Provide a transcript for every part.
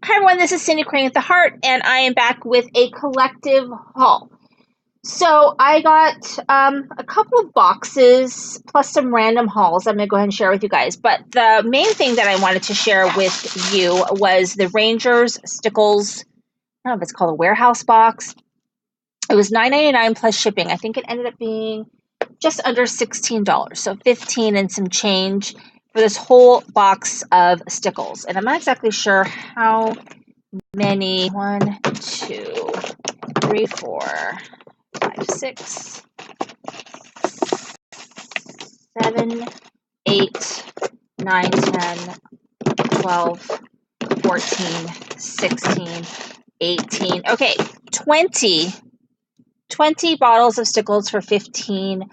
Hi everyone, this is Cindy Crane with the Heart, and I am back with a collective haul. So I got a couple of boxes plus some random hauls I'm going to go ahead and share with you guys. But the main thing that I wanted to share with you was the Rangers Stickles, I don't know if it's called a warehouse box. It was $9.99 plus shipping. I think it ended up being just under $16, so $15 and some change for this whole box of Stickles. And I'm not exactly sure how many. 1, 2, 3, 4, 5, 6, 7, 8, 9, 10, 12, 14, 16, 18. Okay, 20 bottles of Stickles for $15.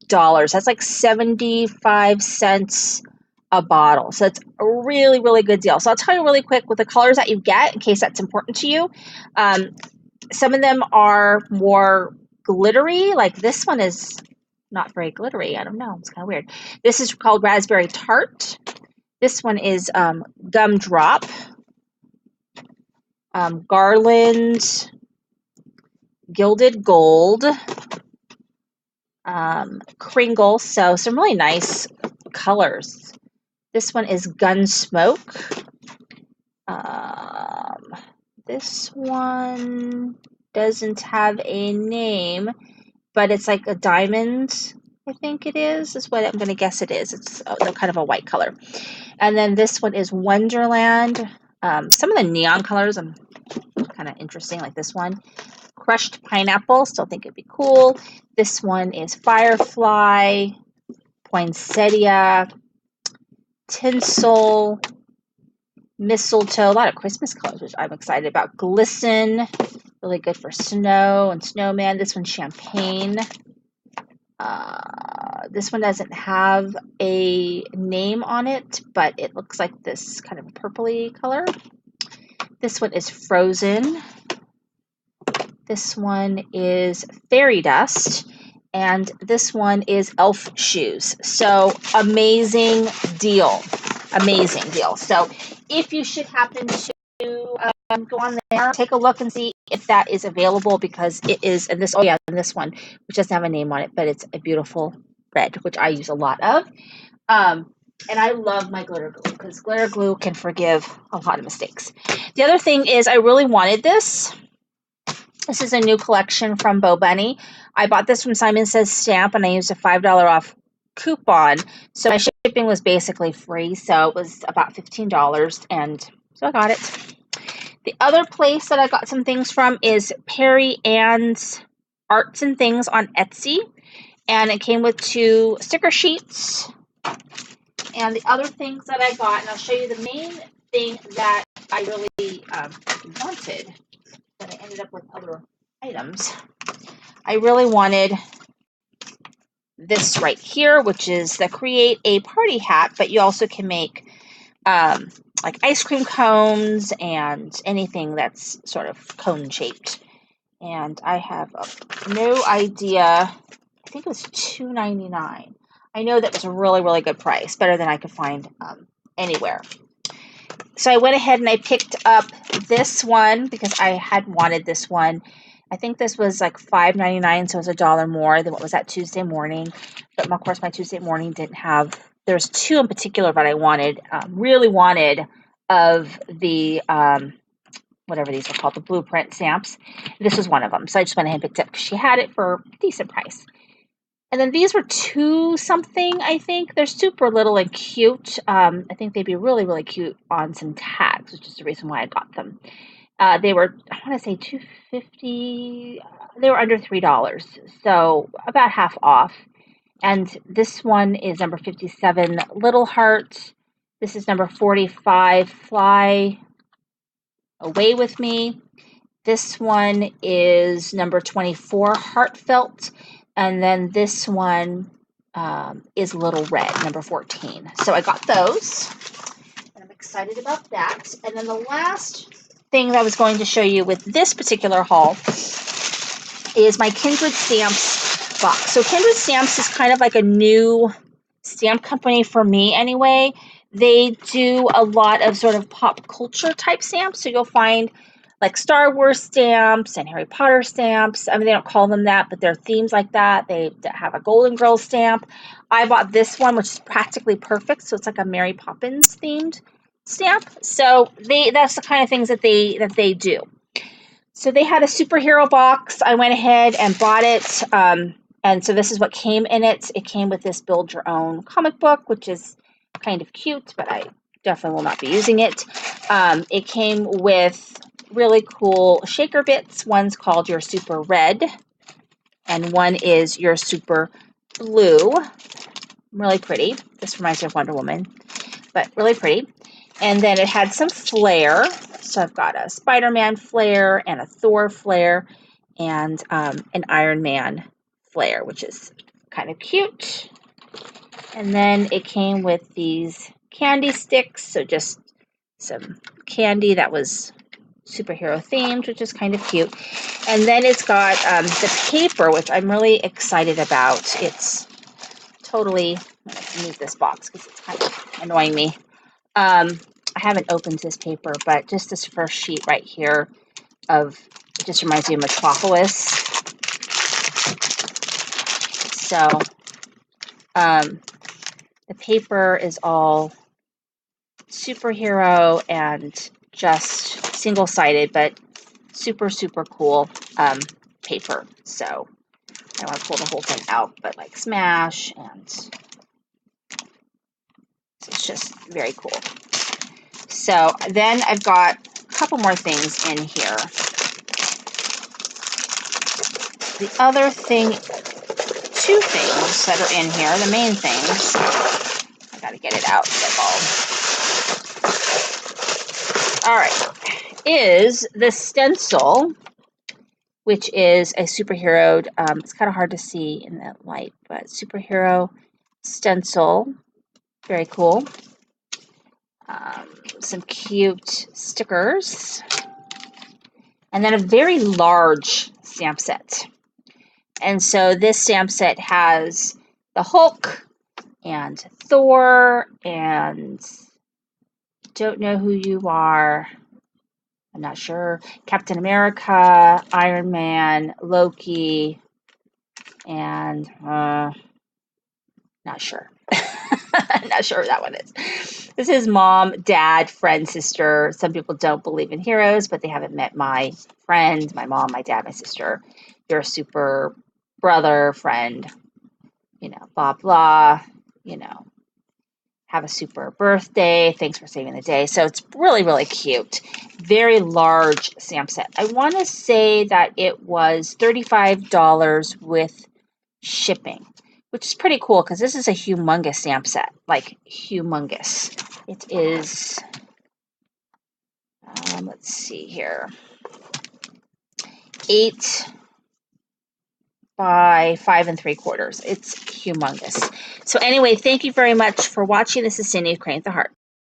That's like 75 cents a bottle. So it's a really, really good deal. So I'll tell you really quick with the colors that you get in case that's important to you. Some of them are more glittery. Like this one is not very glittery. I don't know. It's kind of weird. This is called Raspberry Tart. This one is Gumdrop. Garland. Gilded Gold. Kringle. So some really nice colors. This one is Gunsmoke. This one doesn't have a name, but it's like a diamond, I think it is what I'm going to guess it is. It's kind of a white color. And then this one is Wonderland. Some of the neon colors are kind of interesting, like this one. Crushed Pineapple, still think it'd be cool. This one is Firefly, Poinsettia, Tinsel, Mistletoe, a lot of Christmas colors, which I'm excited about. Glisten, really good for snow and snowman. This one's Champagne. This one doesn't have a name on it, but it looks like this kind of purpley color. This one is Frozen. This one is Fairy Dust. And this one is Elf Shoes. So amazing deal. Amazing deal. So if you should happen to go on there, take a look and see if that is available, because it is, and this, oh yeah, and this one, which doesn't have a name on it, but it's a beautiful red, which I use a lot of. And I love my glitter glue because glitter glue can forgive a lot of mistakes. The other thing is I really wanted this. This is a new collection from Bo Bunny. I bought this from Simon Says Stamp, and I used a $5 off coupon. So my shipping was basically free. So it was about $15, and so I got it. The other place that I got some things from is Perriann's Arts and Things on Etsy. And it came with 2 sticker sheets. And the other things that I got, and I'll show you the main thing that I really wanted, but I ended up with other items. I really wanted this right here, which is the Create a Party Hat, but you also can make like ice cream cones and anything that's sort of cone shaped. And I have no idea. I think it was $2.99. I know that was a really, really good price, better than I could find anywhere. So I went ahead and I picked up this one because I had wanted this one. I think this was like $5.99, so it was $1 more than what was at Tuesday Morning. But of course, my Tuesday Morning didn't have. There's 2 in particular that I wanted, really wanted, of the whatever these are called, the blueprint stamps. This was one of them, so I just went ahead and picked it up because she had it for a decent price. And then these were $2 something, I think. They're super little and cute. I think they'd be really, really cute on some tags, which is the reason why I got them. They were, I want to say $2.50. They were under $3, so about half off. And this one is number 57, Little Heart. This is number 45, Fly Away With Me. This one is number 24, Heartfelt. And then this one is Little Red, number 14. So I got those, and I'm excited about that. And then the last thing that I was going to show you with this particular haul is my Kindred Stamps box. So Kindred Stamps is kind of like a new stamp company for me anyway. They do a lot of sort of pop culture type stamps. So you'll find like Star Wars stamps and Harry Potter stamps. I mean, they don't call them that, but they're themes like that. They have a Golden Girls stamp. I bought this one, which is practically perfect. So it's like a Mary Poppins themed stamp. So that's the kind of things that they do. So they had a superhero box. I went ahead and bought it. And so this is what came in it. It came with this build your own comic book, which is kind of cute, but I definitely will not be using it. It came with really cool shaker bits. One's called Your Super Red, and one is Your Super Blue. Really pretty. This reminds me of Wonder Woman, but really pretty. And then it had some flair. So I've got a Spider-Man flair and a Thor flair and an Iron Man flair, which is kind of cute. And then it came with these candy sticks. So just some candy that was superhero themed, which is kind of cute. And then it's got the paper, which I'm really excited about. It's totally, let's move this box because it's kind of annoying me. I haven't opened this paper, but just this first sheet right here it just reminds me of Metropolis. So the paper is all superhero and just single-sided, but super, super cool paper. So I don't want to pull the whole thing out, but like smash, and it's just very cool. So then I've got a couple more things in here. The other thing, two things that are in here, the main things, I gotta get it out, all right, is the stencil, which is a superhero, it's kind of hard to see in that light, but superhero stencil, very cool. Some cute stickers, and then a very large stamp set. And so this stamp set has the Hulk and Thor and Don't Know Who You Are, I'm not sure, Captain America, Iron Man, Loki, and not sure. I'm not sure what that one is. This is mom, dad, friend, sister. Some people don't believe in heroes, but they haven't met my friend, my mom, my dad, my sister. You're a super brother, friend, blah, blah, have a super birthday. Thanks for saving the day. So it's really, really cute. Very large stamp set. I want to say that it was $35 with shipping, which is pretty cool because this is a humongous stamp set, like humongous. It is, let's see here, 8 by 5 3/4. It's humongous. So anyway, thank you very much for watching. This is Cindy of Create the Heart.